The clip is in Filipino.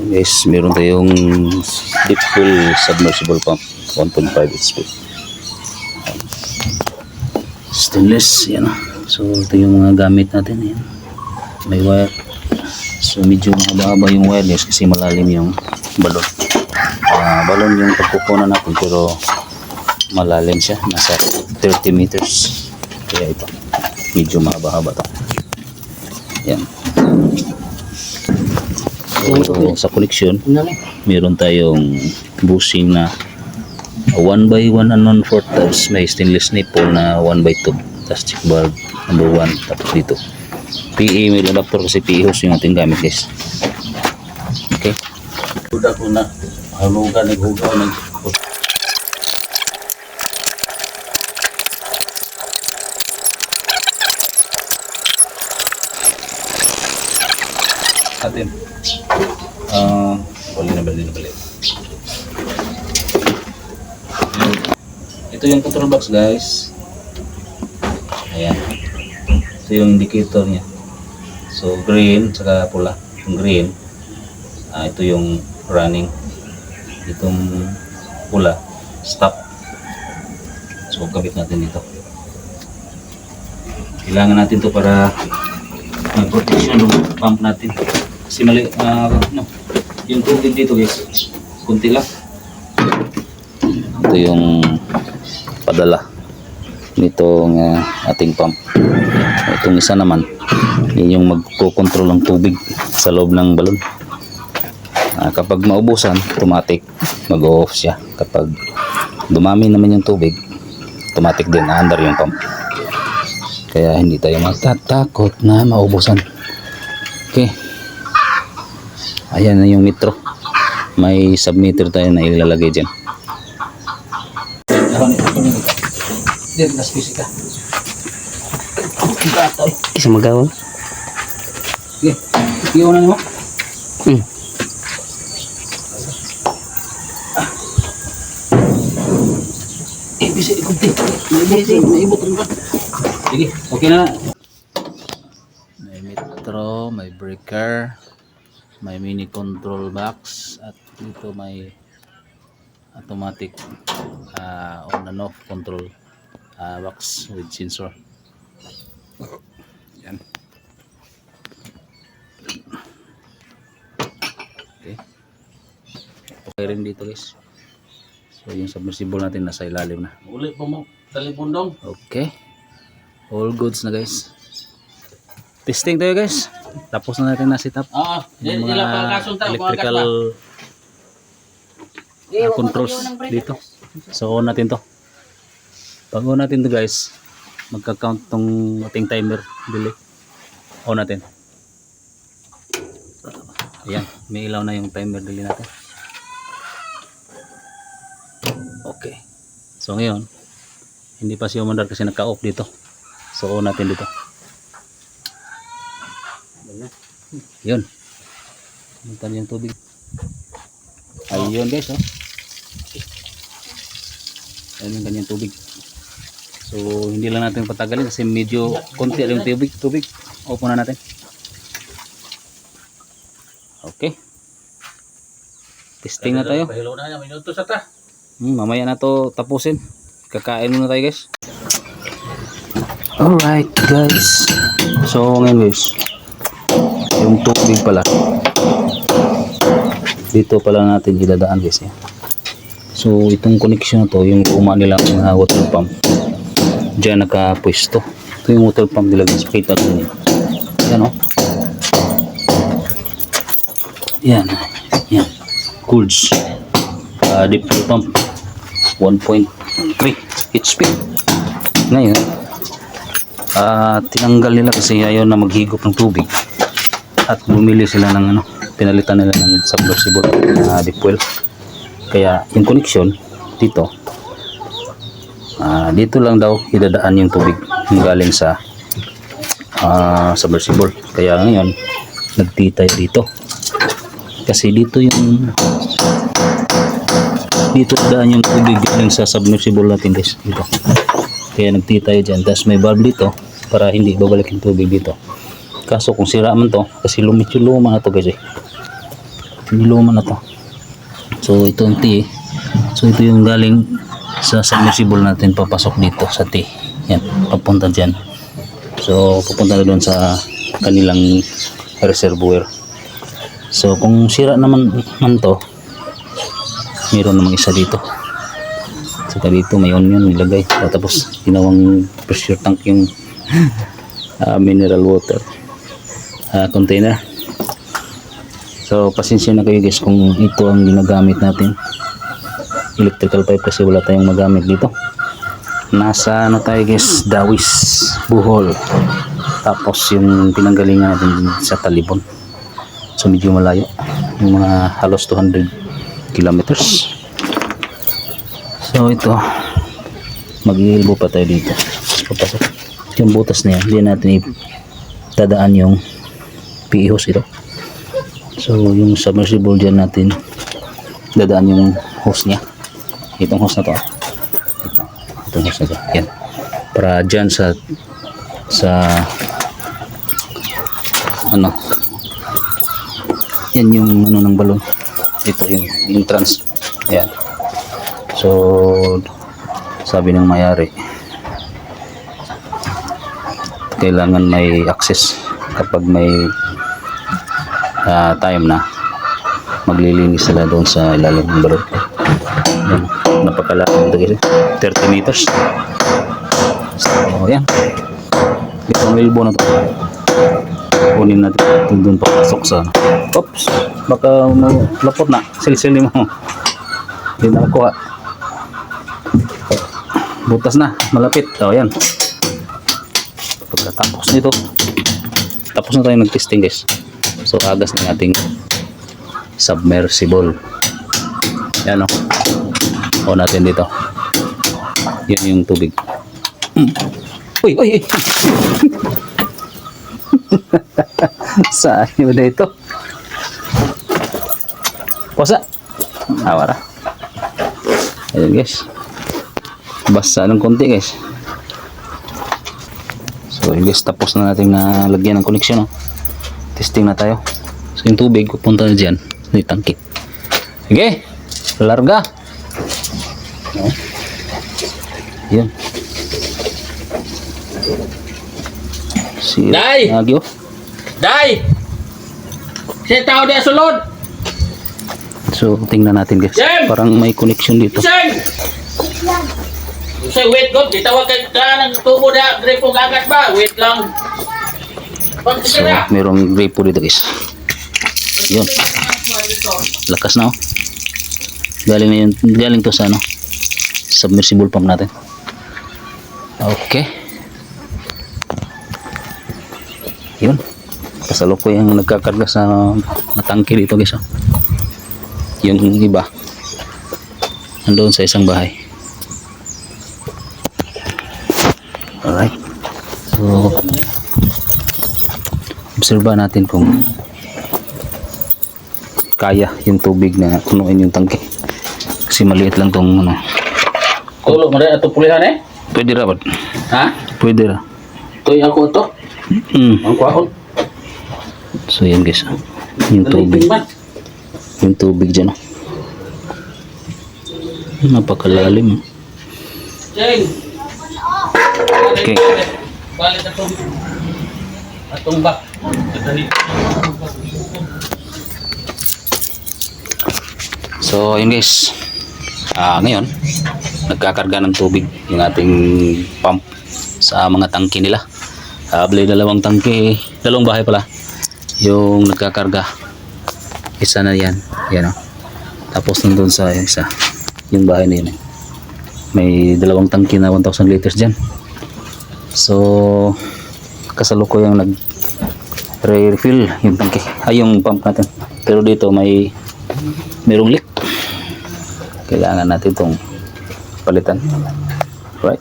Guys, meron tayong deep well submersible pump 1.5 HP. Stainless, yan. So ito yung mga gamit natin, yan. May wire. So medyo mahaba-haba yung wire guys kasi malalim yung balon. Balon yung pagkukunan natin pero malalim siya, nasa 30 meters. Kaya ito medyo mahaba-haba to. Yan. So, sa connection meron tayong bushing na 1x1 and 1/4, tapos may stainless nipple na 1x2, tapos check valve number 1, tapos dito PE, may adapter kasi PE hose yung ating gamit guys. Okay, udah ko na halugan, naghugaw ng atin. Bali. Ito yung control box guys. Ayan. Ito yung indicator niya. So green saka pula. Yung green, ito yung running. Itong pula, stop. So kabit natin dito. Kailangan natin to para protection ng pump natin. Kasi mali, yung tubig dito guys, kunti lang. Ito yung padala nitong ating pump. Itong isa naman, yun yung magko-control ng tubig sa loob ng balon. Kapag maubusan, automatic mag-off siya. Kapag dumami naman yung tubig, automatic din aandar yung pump. Kaya hindi tayo matatakot na maubusan. Okay. Ayan na yung metro. May submeter tayo na ilalagay dyan. Isa magawa. Sige. Iyon na mo. Bisa ikuti. Naibot rin ba? Sige, okay na. May metro, may breaker, may mini control box, at dito may automatic on and off control box with sensor. Yan. Okay. Okay rin dito guys. So yung submersible natin nasa ilalim na. Uli po mo, talipundong. Okay. All goods na guys. Testing tayo guys. Tapos na natin na set up. Yung mga electrical controls dito. So on natin to. Pag on natin to guys, magka-count tong ating timer delay. On natin. Ayan, may ilaw na yung timer delay natin. Okay. So ngayon, hindi pa siya umandar kasi naka-off dito. So on natin dito. Yun. Puntan yung tubig. Ayun guys, oh. Ayun yung kanyang tubig. So hindi lang natin patagalin kasi medyo konti lang yung tubig. Open na natin. Okay. Testing na tayo. Mamaya na to tapusin. Kakain muna tayo guys. Alright guys. So ngayon guys, yung tubig pala dito pala natin idadaan guys ya. So itong connection na to, yung luma nilang water pump, dyan nakapwesto. Ito yung water pump nila guys, pakita ko nyo. Yan o. Yan. Coolds deep well pump 1.3 HP. Ngayon tinanggal nila kasi ayaw na maghigop ng tubig at bumili sila ng pinalitan nila ng submersible deep well. Kaya yung connection dito dito lang daw idadaan yung tubig galing sa submersible. Kaya ngayon nagtitay dito kasi dito daan yung tubig galing sa submersible natin guys dito. Kaya nagtitay dyan, tapos may valve dito para hindi babalik yung tubig dito. Kaso kung sira man to, kasi luma na to guys Luma na to. So ito ang T. So ito yung galing sa submersible natin papasok dito sa T. Yan, papunta dyan. So pupunta na doon sa kanilang reservoir. So kung sira naman to, meron namang isa dito. Saka dito may onion nilagay. Tapos ginawang pressure tank yung mineral water container. So pasensya na kayo guys kung ito ang ginagamit natin. Electrical pipe kasi wala tayong magamit dito. Nasa ano tayo guys, Dawis, Bohol. Tapos yung pinanggalingan natin sa Talibon. So medyo malayo. Yung mga halos 200 kilometers. So ito, mag-iilbo pa tayo dito. Papasok. Yung butas na yan, hindi natin itadaan yung PE hose ito. So yung submersible dyan natin dadaan yung hose niya. Itong hose na to. Itong hose na to. Yan. Para dyan sa ano. Yan yung ano ng balon. Ito yung trans. Yan. So sabi ng mayari kailangan may access kapag may time na maglilinis sila doon sa ilalim ng balon. Yan, napakalalim ito guys, 30 meters. So yan, itong elbow na to kunin natin doon papasok sa oops, baka malapot na silsili mo, hindi na nakuha, butas na, malapit. O yan, pagkatapos nito tapos na tayo nag-testing guys. So agas ng ating submersible. Yan o natin dito. Yan yung tubig. Uy, uy, uy. Saan yun na ito? Pusa. Awara. Ayan guys. Basta ng konti guys. So yun guys, tapos na natin na lagyan ng connection. Testing na tayo. So yung tubig pupunta na dyan sa tangke. Okay, larga. Yan. Si Day! Agyo. Day! Siya tao di sulod! So tingnan natin guys. Jem! Parang may connection dito. Sing! Say wait God, ditawag ka ng tubo na gripo gagas ba? Wait lang. So merong gripo dito guys. Yun. Lakas na Galing na yun. Galing to sa ano, submersible pump natin. Okay. Yun. Kasalukuyan yung nagkakarga sa mga tangke dito guys. Yung iba nandoon sa isang bahay. Alright. So obserba natin kung kaya yung tubig na punuin yung tangke. Kasi maliit lang tong ano. Tulog mo rin ato pulihan eh? Pwede ra ba? Ha? Pwede ra. Tuy ako to. Ang kuahon. So yan guys. Yung tubig. Yung tubig dyan. Napakalalim. Sing! Okay. Balit atong bak. So yun guys. Ngayon nagkakarga ng tubig yung ating pump sa mga tangke nila. Bali dalawang tangke, dalawang bahay pala yung nagkakarga. Isa na yan. Yan o. Tapos nandun sa isa yung bahay na yun. May dalawang tangke na 1,000 liters dyan. So kasalukuyang nag-refill yung tangke, yung pump natin. Pero dito merong leak. Kailangan natin itong palitan. Right.